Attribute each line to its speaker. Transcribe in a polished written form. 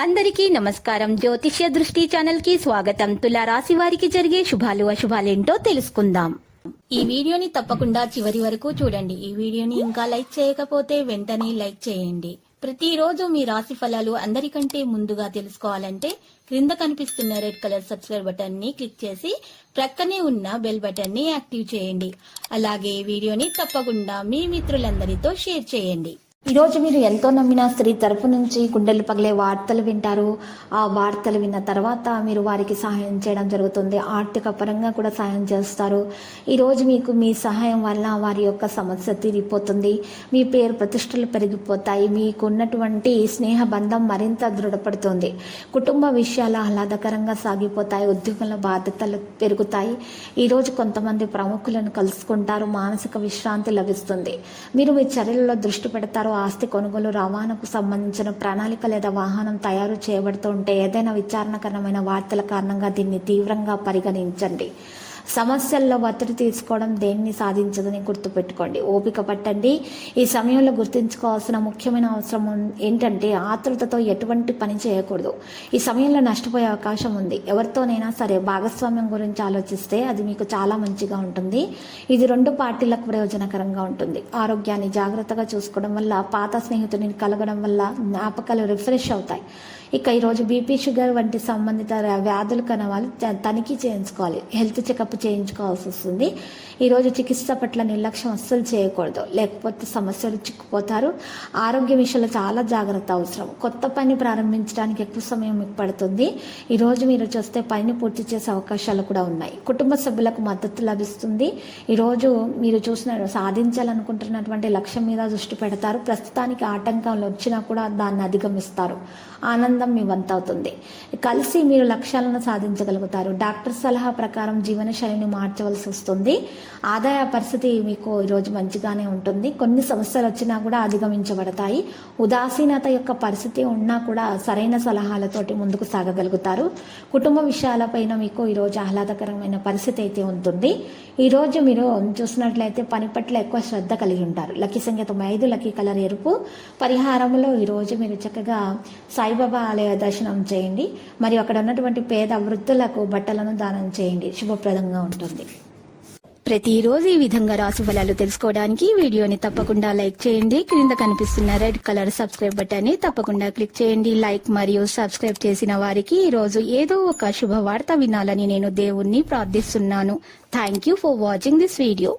Speaker 1: అందరికీ నమస్కారం. జ్యోతిష్య దృష్టి ఛానల్ కి స్వాగతం. తులా రాశి వారికి జరిగే శుభాలు అశుభాలేంటో తెలుసుకుందాం. ఈ వీడియోని తప్పకుండా చివరి వరకు చూడండి. ఈ వీడియోని ఇంకా లైక్ చేయకపోతే వెంటనే లైక్ చేయండి. ప్రతిరోజు మీ రాశి ఫలాలు అందరికంటే ముందుగా తెలుసుకోవాలంటే క్రింద కనిపిస్తున్న రెడ్ కలర్ సబ్స్క్రైబ్ బటన్ ని క్లిక్ చేసి ప్రక్కనే ఉన్న బెల్ బటన్ ని యాక్టివ్ చేయండి. అలాగే వీడియోని తప్పకుండా మీ మిత్రులందరితో షేర్ చేయండి. ఈరోజు మీరు ఎంతో నమ్మిన స్త్రీ తరపు నుంచి గుండెలు పగిలే వార్తలు వింటారు. ఆ వార్తలు విన్న తర్వాత మీరు వారికి సహాయం చేయడం జరుగుతుంది. ఆర్థిక పరంగా కూడా సహాయం చేస్తారు. ఈరోజు మీకు మీ సహాయం వల్ల వారి యొక్క సమస్య తీరిపోతుంది. మీ పేరు ప్రతిష్టలు పెరిగిపోతాయి. మీకు ఉన్నటువంటి స్నేహ బంధం మరింత దృఢపడుతుంది. కుటుంబ విషయాలు ఆహ్లాదకరంగా సాగిపోతాయి. ఉద్యోగంలో బాధ్యతలు పెరుగుతాయి. ఈరోజు కొంతమంది ప్రముఖులను కలుసుకుంటారు. మానసిక విశ్రాంతి లభిస్తుంది. మీరు మీ చర్యలలో దృష్టి పెడతారు. ఆస్తి కొనుగోలు, రవాణాకు సంబంధించిన ప్రణాళిక లేదా వాహనం తయారు చేయబడుతూ ఉంటే ఏదైనా విచారణకరమైన వార్తల కారణంగా దీన్ని తీవ్రంగా పరిగణించండి. సమస్యల్లో ఒత్తిడి తీసుకోవడం దేన్ని సాధించదని గుర్తుపెట్టుకోండి. ఓపిక పట్టండి. ఈ సమయంలో గుర్తుంచుకోవాల్సిన ముఖ్యమైన అవసరం ఏంటంటే ఆతృతతో ఎటువంటి పని చేయకూడదు. ఈ సమయంలో నష్టపోయే అవకాశం ఉంది. ఎవరితోనైనా సరే భాగస్వామ్యం గురించి ఆలోచిస్తే అది మీకు చాలా మంచిగా ఉంటుంది. ఇది రెండు పార్టీలకు ప్రయోజనకరంగా ఉంటుంది. ఆరోగ్యాన్ని జాగ్రత్తగా చూసుకోవడం వల్ల, పాత స్నేహితుడిని కలగడం వల్ల జ్ఞాపకాలు రిఫ్రెష్ అవుతాయి. ఇక ఈరోజు బీపీ, షుగర్ వంటి సంబంధిత వ్యాధులు కనవాలి తనిఖీ చేయించుకోవాలి. హెల్త్ చెకప్ చేయించుకోవాల్సి వస్తుంది. ఈరోజు చికిత్స పట్ల నిర్లక్ష్యం అస్సలు చేయకూడదు, లేకపోతే సమస్యలు చిక్కుపోతారు. ఆరోగ్య విషయంలో చాలా జాగ్రత్త అవసరం. కొత్త పని ప్రారంభించడానికి ఎక్కువ సమయం మీకు పడుతుంది. ఈరోజు మీరు చూస్తే పనిని పూర్తి చేసే అవకాశాలు కూడా ఉన్నాయి. కుటుంబ సభ్యులకు మద్దతు లభిస్తుంది. ఈరోజు మీరు సాధించాలనుకుంటున్నటువంటి లక్ష్యం మీద దృష్టి పెడతారు. ప్రస్తుతానికి ఆటంకాలు వచ్చినా కూడా దాన్ని అధిగమిస్తారు. ఆనందం మీ వంతవుతుంది. కలిసి మీరు లక్ష్యాలను సాధించగలుగుతారు. డాక్టర్ సలహా ప్రకారం జీవన శైలిని మార్చవలసి వస్తుంది. ఆదాయ పరిస్థితి మీకు ఈరోజు మంచిగానే ఉంటుంది. కొన్ని సమస్యలు వచ్చినా కూడా అధిగమించబడతాయి. ఉదాసీనత యొక్క పరిస్థితి ఉన్నా కూడా సరైన సలహాలతోటి ముందుకు సాగగలుగుతారు. కుటుంబ విషయాలపైన మీకు ఈరోజు ఆహ్లాదకరమైన పరిస్థితి అయితే ఉంటుంది. ఈరోజు మీరు చూసినట్లయితే పని పట్ల ఎక్కువ శ్రద్ధ కలిగి ఉంటారు. లక్కీ సంఖ్య 5, లక్కీ కలర్ ఎరుపు. పరిహారంలో ఈరోజు మీరు చక్కగా సాయిబాబా ఆలయ దర్శనం చేయండి. మరియు అక్కడ ఉన్నటువంటి పేద వృద్ధులకు బట్టలను దానం చేయండి. శుభప్రదంగా ఉంటుంది. ప్రతిరోజు ఈ విధంగా రాశి ఫలాలు తెలుసుకోవడానికి వీడియోని తప్పకుండా లైక్ చేయండి. క్రింద కనిపిస్తున్న రెడ్ కలర్ సబ్స్క్రైబ్ బటన్ ని తప్పకుండా క్లిక్ చేయండి. లైక్ మరియు సబ్స్క్రైబ్ చేసిన వారికి ఈ రోజు ఏదో ఒక శుభవార్త వినాలని నేను దేవుణ్ణి ప్రార్థిస్తున్నాను. Thank you for watching this video.